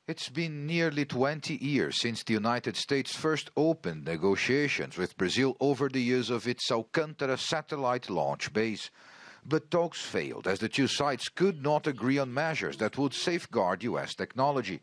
It's been nearly 20 years since the United States first opened negotiations with Brazil over the use of its Alcântara satellite launch base. But talks failed as the two sides could not agree on measures that would safeguard U.S. technology.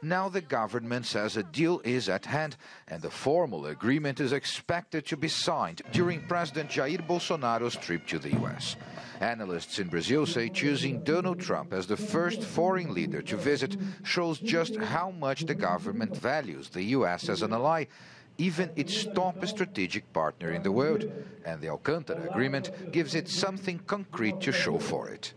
Now the government says a deal is at hand and the formal agreement is expected to be signed during President Jair Bolsonaro's trip to the U.S. Analysts in Brazil say choosing Donald Trump as the first foreign leader to visit shows just how much the government values the U.S. as an ally, even its top strategic partner in the world, and the Alcântara agreement gives it something concrete to show for it.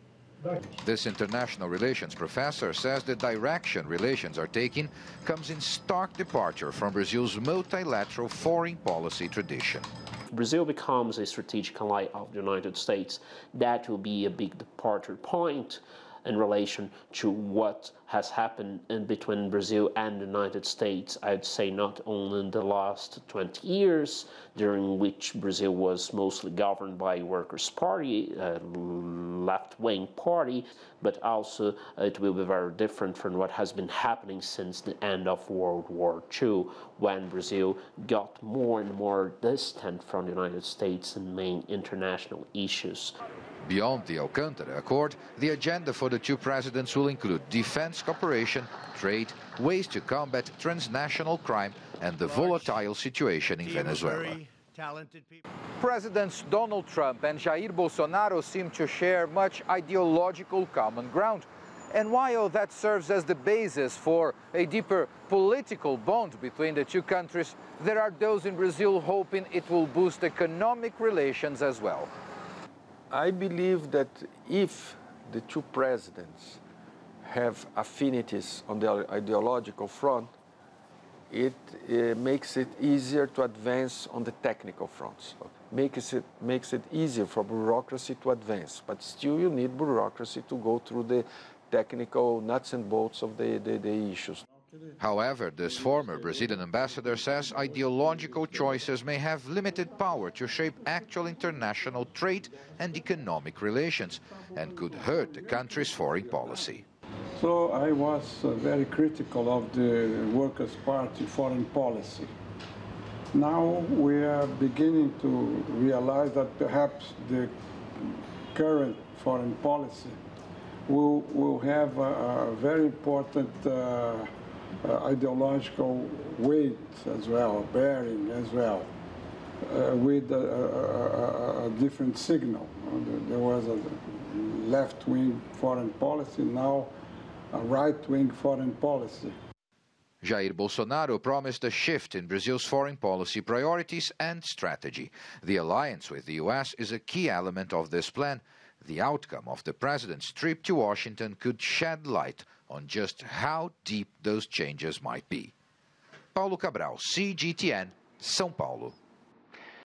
This international relations professor says the direction relations are taking comes in stark departure from Brazil's multilateral foreign policy tradition. If Brazil becomes a strategic ally of the United States, that will be a big departure point in relation to what has happened in between Brazil and the United States. I'd say not only in the last 20 years, during which Brazil was mostly governed by a Workers' Party, a left-wing party, but also it will be very different from what has been happening since the end of World War II, when Brazil got more and more distant from the United States in main international issues. Beyond the Alcântara Accord, the agenda for the two presidents will include defense cooperation, trade, ways to combat transnational crime, and the volatile situation in Venezuela. Presidents Donald Trump and Jair Bolsonaro seem to share much ideological common ground. And while that serves as the basis for a deeper political bond between the two countries, there are those in Brazil hoping it will boost economic relations as well. I believe that if the two presidents have affinities on the ideological front, it makes it easier to advance on the technical fronts. Makes it easier for bureaucracy to advance, but still you need bureaucracy to go through the technical nuts and bolts of the issues. However, this former Brazilian ambassador says ideological choices may have limited power to shape actual international trade and economic relations and could hurt the country's foreign policy. So I was very critical of the Workers' Party foreign policy. Now we are beginning to realize that perhaps the current foreign policy will have a very important ideological weight as well, bearing as well, with a different signal. There was a left-wing foreign policy, now a right-wing foreign policy. Jair Bolsonaro promised a shift in Brazil's foreign policy priorities and strategy. The alliance with the U.S. is a key element of this plan. The outcome of the president's trip to Washington could shed light on just how deep those changes might be. Paulo Cabral, CGTN, São Paulo.